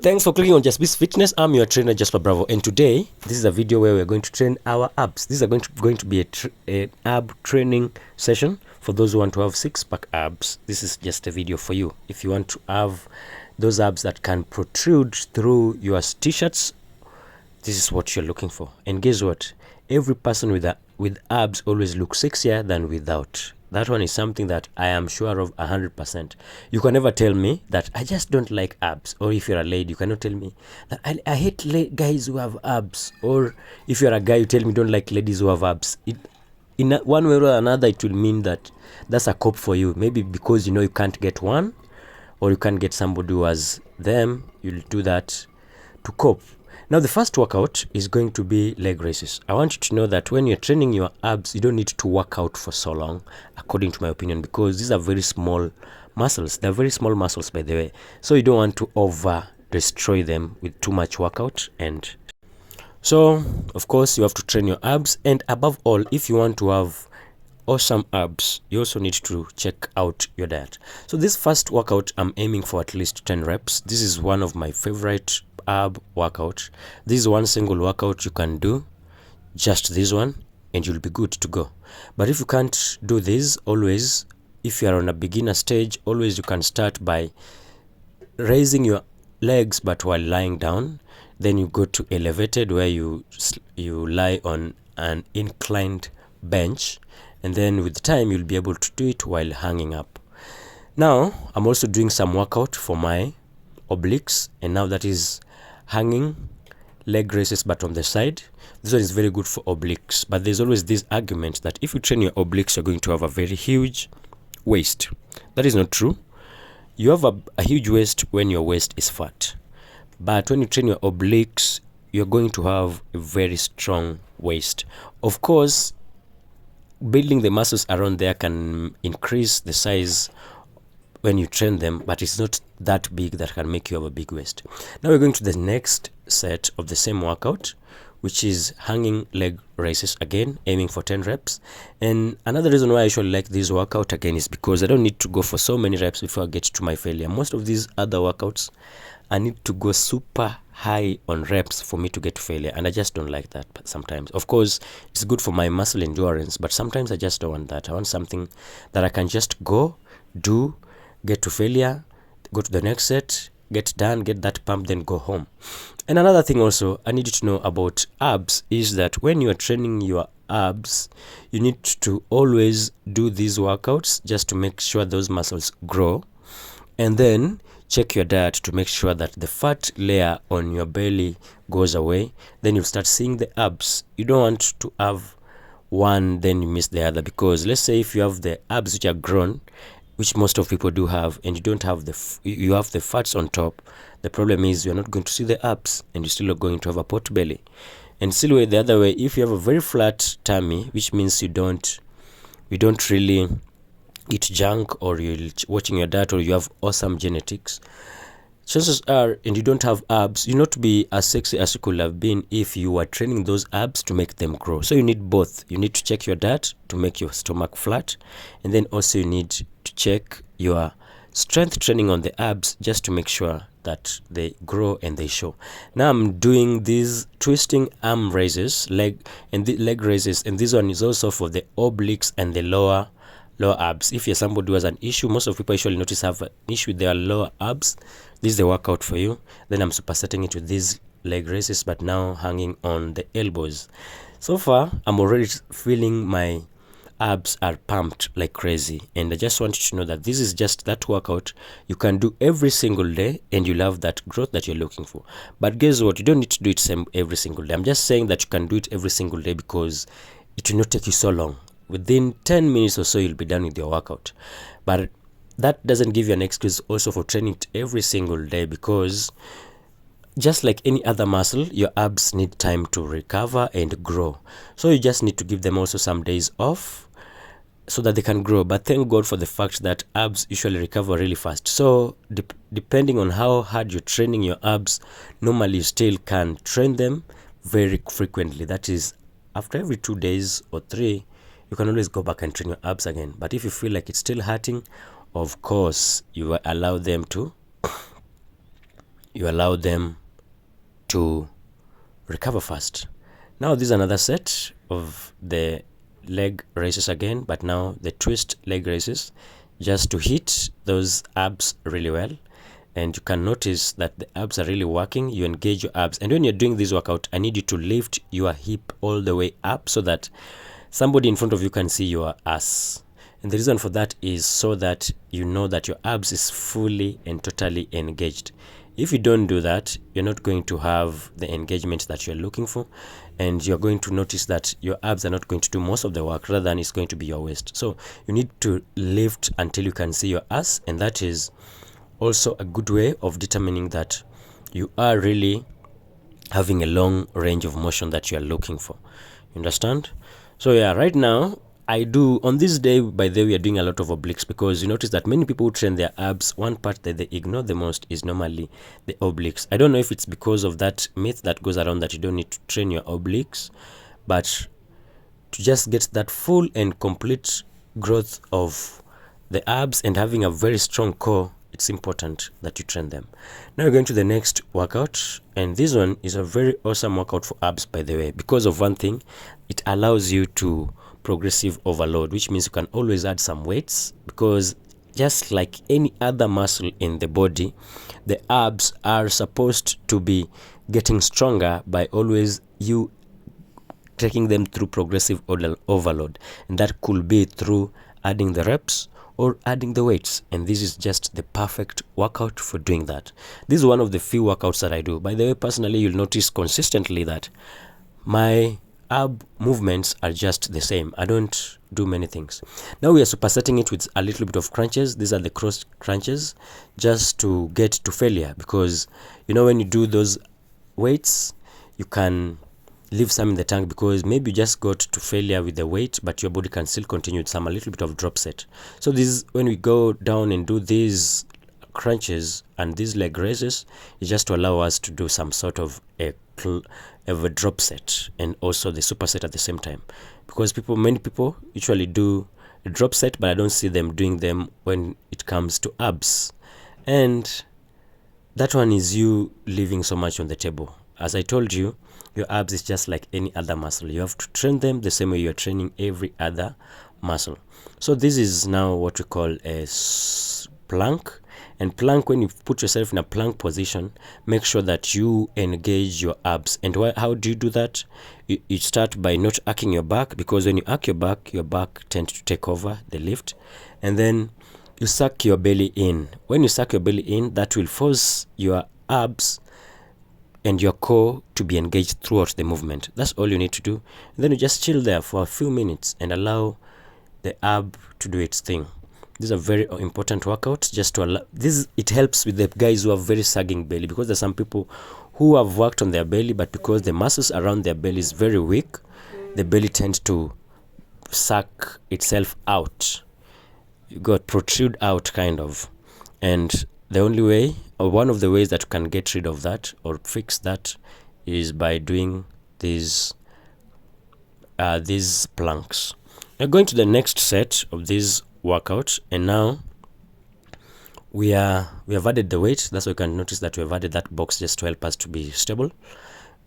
Thanks for clicking on Just Biz Fitness. I'm your trainer Jasper Bravo, and today this is a video where we're going to train our abs. This is going to be a ab training session for those who want to have six-pack abs. This is just a video for you. If you want to have those abs that can protrude through your t-shirts, this is what you're looking for. And guess what? Every person with abs always looks sexier than without. That one is something that I am sure of 100%. You can never tell me that I just don't like abs. Or if you're a lady, you cannot tell me that I hate guys who have abs. Or if you're a guy, you tell me you don't like ladies who have abs. In one way or another, it will mean that that's a cop for you. Maybe because you know you can't get one, or you can't get somebody who has them, you'll do that to cope. Now, the first workout is going to be leg raises. I want you to know that when you're training your abs, you don't need to work out for so long, according to my opinion, because these are very small muscles. They're very small muscles, by the way. So you don't want to over-destroy them with too much workout. And so, of course, you have to train your abs. And above all, if you want to have awesome abs, you also need to check out your diet. So this first workout, I'm aiming for at least 10 reps. This is one of my favorite ab workout. This is one single workout you can do, just this one, and you'll be good to go. But if you can't do this, always, if you're on a beginner stage, always you can start by raising your legs but while lying down. Then you go to elevated, where you lie on an inclined bench, and then with time you'll be able to do it while hanging up. Now I'm also doing some workout for my obliques, and now that is hanging leg raises but on the side. This one is very good for obliques, but there's always this argument that if you train your obliques, you're going to have a very huge waist. That is not true. You have a huge waist when your waist is fat, but when you train your obliques, you're going to have a very strong waist. Of course, building the muscles around there can increase the size when you train them, but it's not that big that can make you have a big waist. Now we're going to the next set of the same workout, which is hanging leg raises, again aiming for 10 reps. And another reason why I usually like this workout again is because I don't need to go for so many reps before I get to my failure. Most of these other workouts, I need to go super high on reps for me to get to failure, and I just don't like that. But sometimes, of course, it's good for my muscle endurance, but sometimes I just don't want that. I want something that I can just go, do, get to failure, go to the next set, get done, get that pump, then go home. And another thing also I need you to know about abs is that when you are training your abs, you need to always do these workouts just to make sure those muscles grow, and then check your diet to make sure that the fat layer on your belly goes away. Then you'll start seeing the abs. You don't want to have one then you miss the other, because let's say if you have the abs which are grown, which most of people do have, and you don't have you have the fats on top, the problem is you're not going to see the abs, and you're still going to have a pot belly. And still the other way, if you have a very flat tummy, which means you don't really eat junk, or you're watching your diet, or you have awesome genetics, chances are, and you don't have abs, you'll not be as sexy as you could have been if you were training those abs to make them grow. So you need both. You need to check your diet to make your stomach flat, and then also you need to check your strength training on the abs just to make sure that they grow and they show. Now I'm doing these twisting arm raises, leg raises, and this one is also for the obliques and the lower abs. If you're somebody who has an issue, most of people usually notice have an issue with their lower abs, this is the workout for you. Then I'm supersetting it with these leg raises, but now hanging on the elbows. So far, I'm already feeling my abs are pumped like crazy, and I just want you to know that this is just that workout you can do every single day, and you'll have that growth that you're looking for. But guess what? You don't need to do it every single day. I'm just saying that you can do it every single day because it will not take you so long. Within 10 minutes or so, you'll be done with your workout. But that doesn't give you an excuse also for training it every single day, because just like any other muscle, your abs need time to recover and grow. So you just need to give them also some days off so that they can grow. But thank God for the fact that abs usually recover really fast. So depending on how hard you're training your abs, normally you still can train them very frequently. That is, after every 2 days or 3, you can always go back and train your abs again. But if you feel like it's still hurting, of course, you allow them to you allow them to recover fast. Now this is another set of the leg raises again, but now the twist leg raises, just to hit those abs really well. And you can notice that the abs are really working. You engage your abs, and when you're doing this workout, I need you to lift your hip all the way up so that somebody in front of you can see your ass. And the reason for that is so that you know that your abs is fully and totally engaged. If you don't do that, you're not going to have the engagement that you're looking for, and you're going to notice that your abs are not going to do most of the work, rather than it's going to be your waist. So you need to lift until you can see your ass, and that is also a good way of determining that you are really having a long range of motion that you are looking for. You understand? So yeah, right now I do, on this day, by the way, we are doing a lot of obliques, because you notice that many people who train their abs, one part that they ignore the most is normally the obliques. I don't know if it's because of that myth that goes around that you don't need to train your obliques, but to just get that full and complete growth of the abs and having a very strong core, it's important that you train them. Now we're going to the next workout, and this one is a very awesome workout for abs, by the way, because of one thing. It allows you to progressive overload, which means you can always add some weights, because just like any other muscle in the body, the abs are supposed to be getting stronger by always you taking them through progressive overload, and that could be through adding the reps or adding the weights, and this is just the perfect workout for doing that. This is one of the few workouts that I do. By the way, personally, you'll notice consistently that my ab movements are just the same. I don't do many things. Now we are supersetting it with a little bit of crunches. These are the cross crunches, just to get to failure, because you know when you do those weights, you can leave some in the tank, because maybe you just got to failure with the weight, but your body can still continue with some a little bit of drop set. So this is when we go down and do these crunches and these leg raises, is just to allow us to do some sort of a drop set and also the superset at the same time, because many people usually do a drop set, but I don't see them doing them when it comes to abs, and that one is you leaving so much on the table. As I told you, your abs is just like any other muscle. You have to train them the same way you're training every other muscle. So this is now what we call a plank. And plank, when you put yourself in a plank position, make sure that you engage your abs. And how do you do that? You start by not arcing your back, because when you arc your back tends to take over the lift. And then you suck your belly in. When you suck your belly in, that will force your abs and your core to be engaged throughout the movement. That's all you need to do. And then you just chill there for a few minutes and allow the ab to do its thing. This is a very important workout, just to allow this. It helps with the guys who have very sagging belly, because there's some people who have worked on their belly, but because the muscles around their belly is very weak, the belly tends to suck itself out. You got protrude out kind of. And the only way, or one of the ways that you can get rid of that or fix that, is by doing these planks. Now going to the next set of these workout, and now we have added the weight. That's why you can notice that we have added that box just to help us to be stable.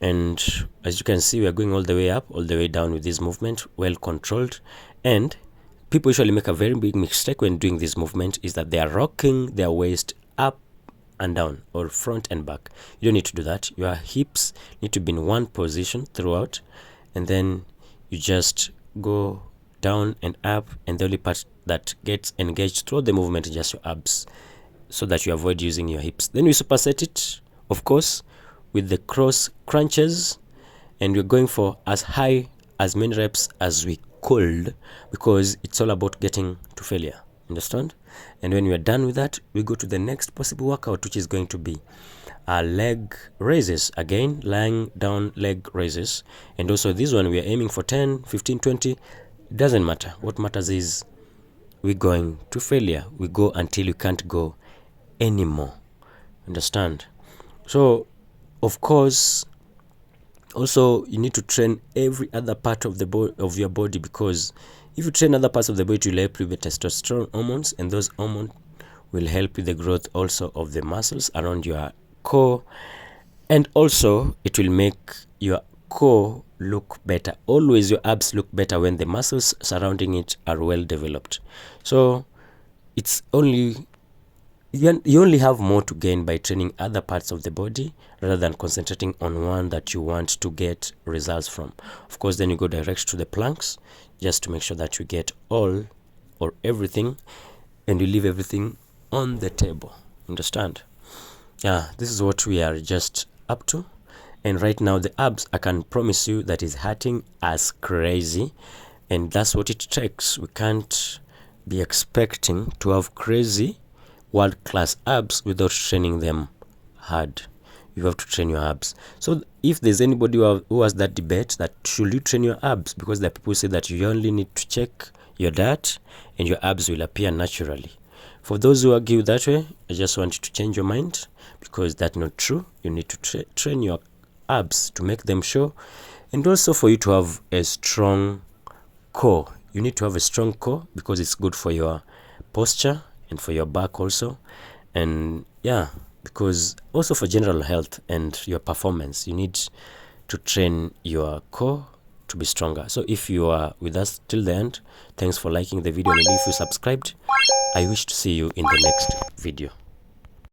And as you can see, we are going all the way up, all the way down with this movement, well controlled. And people usually make a very big mistake when doing this movement, is that they are rocking their waist up and down, or front and back. You don't need to do that. Your hips need to be in one position throughout, and then you just go down and up, and the only part that gets engaged throughout the movement is just your abs, so that you avoid using your hips. Then we superset it, of course, with the cross crunches, and we're going for as many reps as we could, because it's all about getting to failure. Understand? And when we are done with that, we go to the next possible workout, which is going to be leg raises. Again, lying down leg raises. And also this one, we are aiming for 10, 15, 20. It doesn't matter. What matters is we're going to failure. We go until you can't go anymore. Understand? So, of course, also you need to train every other part of of your body, because if you train other parts of the body, it will help you with testosterone hormones, and those hormones will help with the growth also of the muscles around your core, and also it will make your core look better. Always your abs look better when the muscles surrounding it are well developed. So it's only you only have more to gain by training other parts of the body rather than concentrating on one that you want to get results from. Of course, then you go direct to the planks just to make sure that you get all or everything, and you leave everything on the table. Understand? Yeah, this is what we are just up to. And right now the abs, I can promise you that is hurting as crazy, and that's what it takes. We can't be expecting to have crazy world-class abs without training them hard. You have to train your abs. So if there's anybody who has that debate that should you train your abs, because there are people who say that you only need to check your diet and your abs will appear naturally. For those who argue that way, I just want you to change your mind, because that's not true. You need to train your abs to make them show, and also for you to have a strong core. You need to have a strong core because it's good for your posture and for your back also, and yeah, because also for general health and your performance, you need to train your core to be stronger. So if you are with us till the end, thanks for liking the video, and if you subscribed, I wish to see you in the next video.